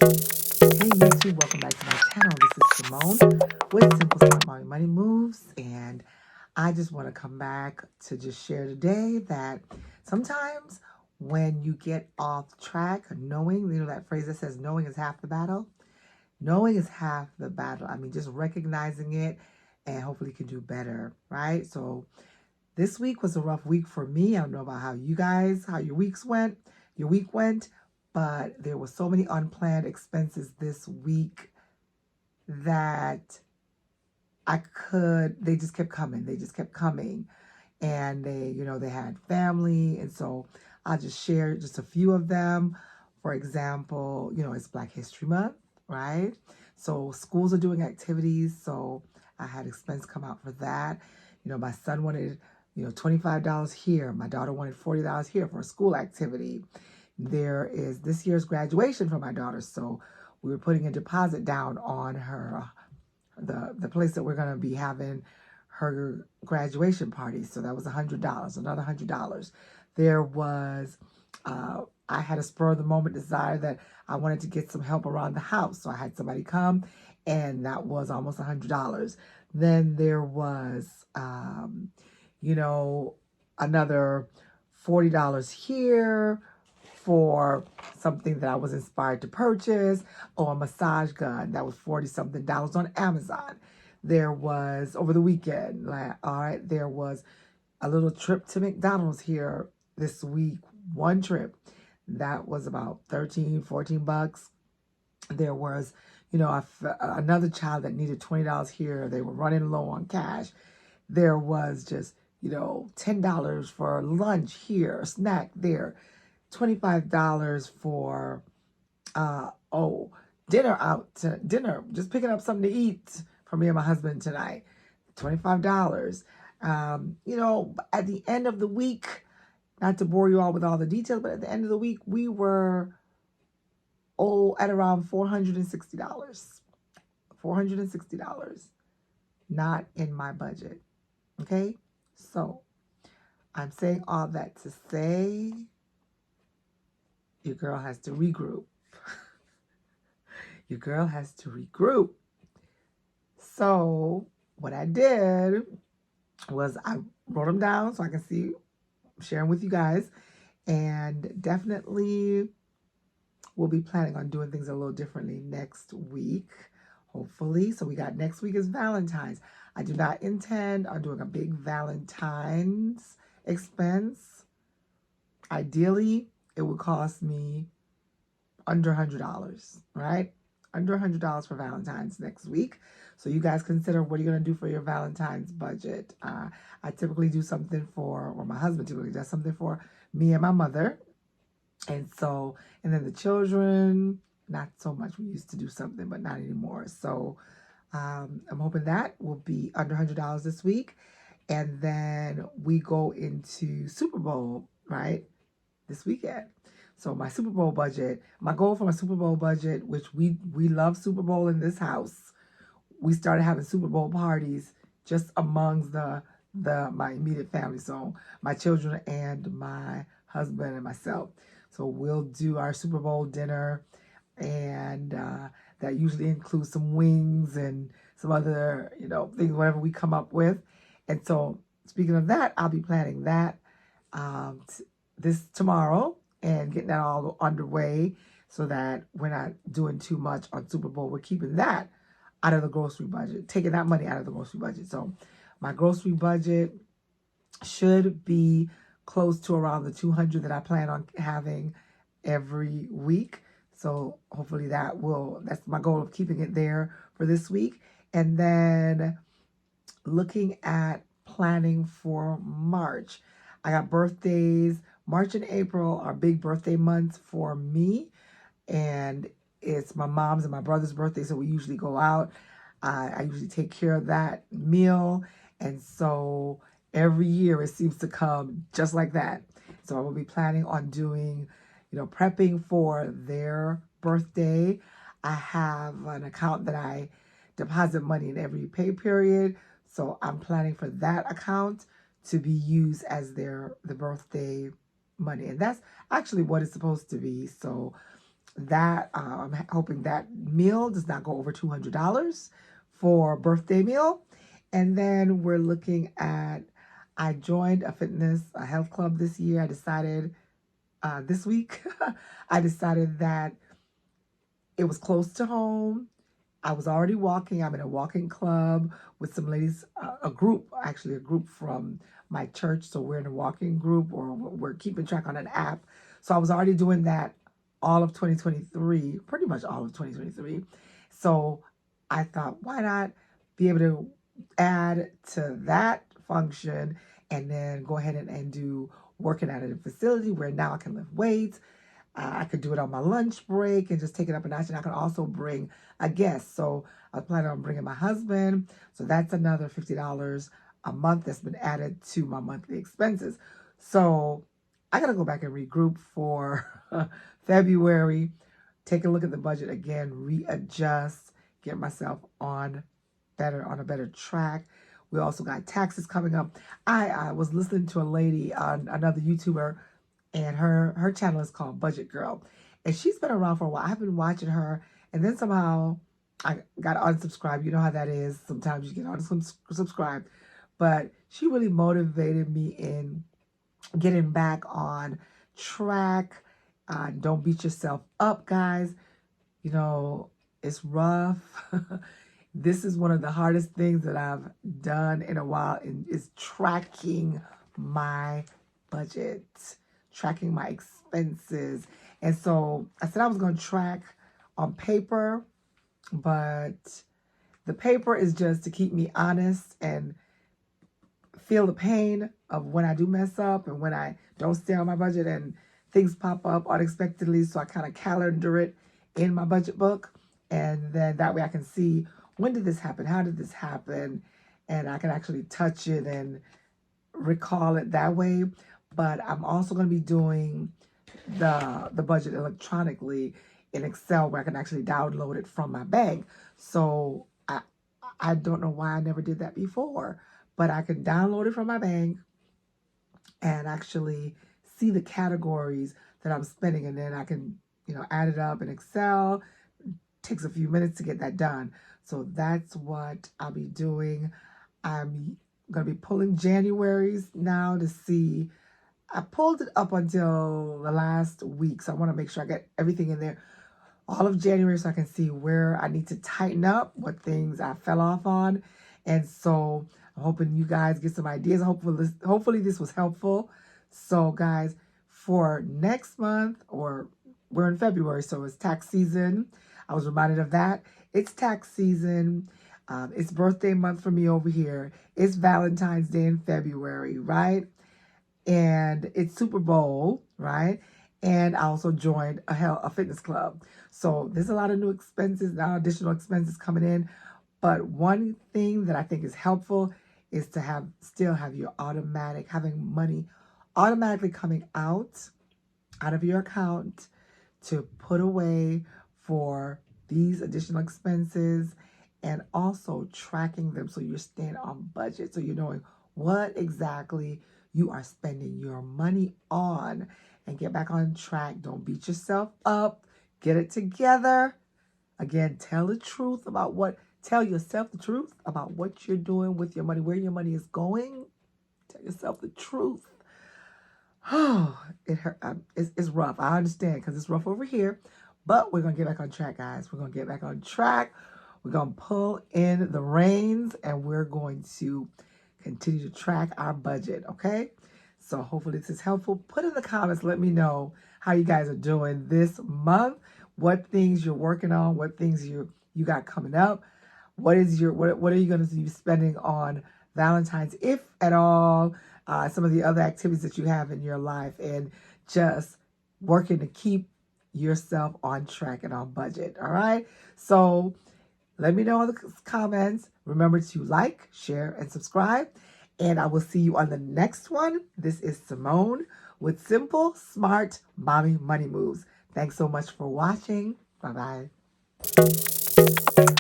Hey YouTube, welcome back to my channel. This is Simone with Simple Smart Mommy Money Moves, and I just want to come back to just share today that sometimes when you get off track, knowing, that phrase that says knowing is half the battle. Knowing is half the battle. I mean, just recognizing it and hopefully you can do better, right? So this week was a rough week for me. I don't know about how you guys, how your week went, but there were so many unplanned expenses this week that they just kept coming. They just kept coming. And they had family. And so I'll just share just a few of them. For example, it's Black History Month, right? So schools are doing activities. So I had expense come out for that. My son wanted, $25 here. My daughter wanted $40 here for a school activity. There is this year's graduation for my daughter. So we were putting a deposit down on her, the place that we're going to be having her graduation party. So that was $100, another $100. There was, I had a spur of the moment desire that I wanted to get some help around the house. So I had somebody come and that was almost $100. Then there was, another $40 here for something that I was inspired to purchase, or a massage gun that was 40 something dollars on Amazon. There was over the weekend, all right, there was a little trip to McDonald's here this week, one trip that was about 13, 14 bucks. There was, another child that needed $20 here. They were running low on cash. There was just, $10 for lunch here, a snack there, $25 for dinner, just picking up something to eat for me and my husband tonight, $25. At the end of the week, not to bore you all with all the details, but at the end of the week, we were at around $460. $460, not in my budget. Okay, so I'm saying all that to say your girl has to regroup. Your girl has to regroup. So what I did was I wrote them down so I can share them with you guys. And definitely we'll be planning on doing things a little differently next week, hopefully. So we got next week is Valentine's. I do not intend on doing a big Valentine's expense. Ideally, it would cost me under $100, right? Under $100 for Valentine's next week. So you guys consider what you're going to do for your Valentine's budget. I typically do something or my husband typically does something for me and my mother. And then the children, not so much. We used to do something, but not anymore. So I'm hoping that will be under $100 this week. And then we go into Super Bowl, right, this weekend. So my Super Bowl budget, my goal for my Super Bowl budget, which we love Super Bowl in this house. We started having Super Bowl parties just amongst my immediate family. So my children and my husband and myself. So we'll do our Super Bowl dinner, and that usually includes some wings and some other, things, whatever we come up with. And so speaking of that, I'll be planning that this tomorrow and getting that all underway so that we're not doing too much on Super Bowl. We're keeping that out of the grocery budget, taking that money out of the grocery budget. So my grocery budget should be close to around the 200 that I plan on having every week. So hopefully that's my goal of keeping it there for this week. And then looking at planning for March. I got birthdays. March and April are big birthday months for me. And it's my mom's and my brother's birthday, so we usually go out. I usually take care of that meal. And so every year it seems to come just like that. So I will be planning on doing, prepping for their birthday. I have an account that I deposit money in every pay period. So I'm planning for that account to be used as the birthday money. And that's actually what it's supposed to be. So that I'm hoping that meal does not go over $200 for a birthday meal. And then we're looking at, I joined a health club this year. I decided this week, I decided that it was close to home. I was already walking. I'm in a walking club with some ladies, a group from my church. So we're in a walking group, or we're keeping track on an app. So I was already doing that all of 2023, pretty much all of 2023. So I thought, why not be able to add to that function and then go ahead and do working at a facility where now I can lift weights. I could do it on my lunch break and just take it up a notch. And I can also bring a guest. So I was planning on bringing my husband. So that's another $50 a month that's been added to my monthly expenses. So I got to go back and regroup for February, take a look at the budget again, readjust, get myself on a better track. We also got taxes coming up. I was listening to a lady on another YouTuber, and her channel is called Budget Girl, and she's been around for a while. I've been watching her, and then somehow I got unsubscribed. You know how that is. Sometimes you get unsubscribed, but she really motivated me in getting back on track. Don't beat yourself up, guys. You know, it's rough. This is one of the hardest things that I've done in a while, is tracking my budget, tracking my expenses. And so I said I was going to track on paper, but the paper is just to keep me honest and feel the pain of when I do mess up and when I don't stay on my budget and things pop up unexpectedly. So I kind of calendar it in my budget book. And then that way I can see, when did this happen? How did this happen? And I can actually touch it and recall it that way. But I'm also going to be doing the budget electronically in Excel, where I can actually download it from my bank. So I don't know why I never did that before, but I can download it from my bank and actually see the categories that I'm spending, and then I can, add it up in Excel. It takes a few minutes to get that done. So that's what I'll be doing. I'm going to be pulling January's now to see. I pulled it up until the last week, so I want to make sure I get everything in there, all of January, so I can see where I need to tighten up, what things I fell off on. And so I'm hoping you guys get some ideas. Hopefully this was helpful. So guys, for next month, or we're in February, so it's tax season. I was reminded of that. It's tax season. It's birthday month for me over here. It's Valentine's Day in February, right? And it's Super Bowl, right? And I also joined a fitness club. So there's a lot of new expenses, now additional expenses coming in. But one thing that I think is helpful is to still have your having money automatically coming out of your account to put away for these additional expenses, and also tracking them so you're staying on budget, so you're knowing what exactly you are spending your money on, and get back on track. Don't beat yourself up. Get it together. Again, tell yourself the truth about what you're doing with your money, where your money is going. Tell yourself the truth. Oh, it hurt. It's rough. I understand, because it's rough over here, but we're going to get back on track, guys. We're going to get back on track. We're going to pull in the reins, and we're going to continue to track our budget, okay? So hopefully this is helpful. Put in the comments, let me know how you guys are doing this month, what things you're working on, what things you got coming up. What are you going to be spending on Valentine's, if at all? Some of the other activities that you have in your life, and just working to keep yourself on track and on budget. All right. So let me know in the comments. Remember to like, share, and subscribe. And I will see you on the next one. This is Simone with Simple, Smart Mommy Money Moves. Thanks so much for watching. Bye-bye.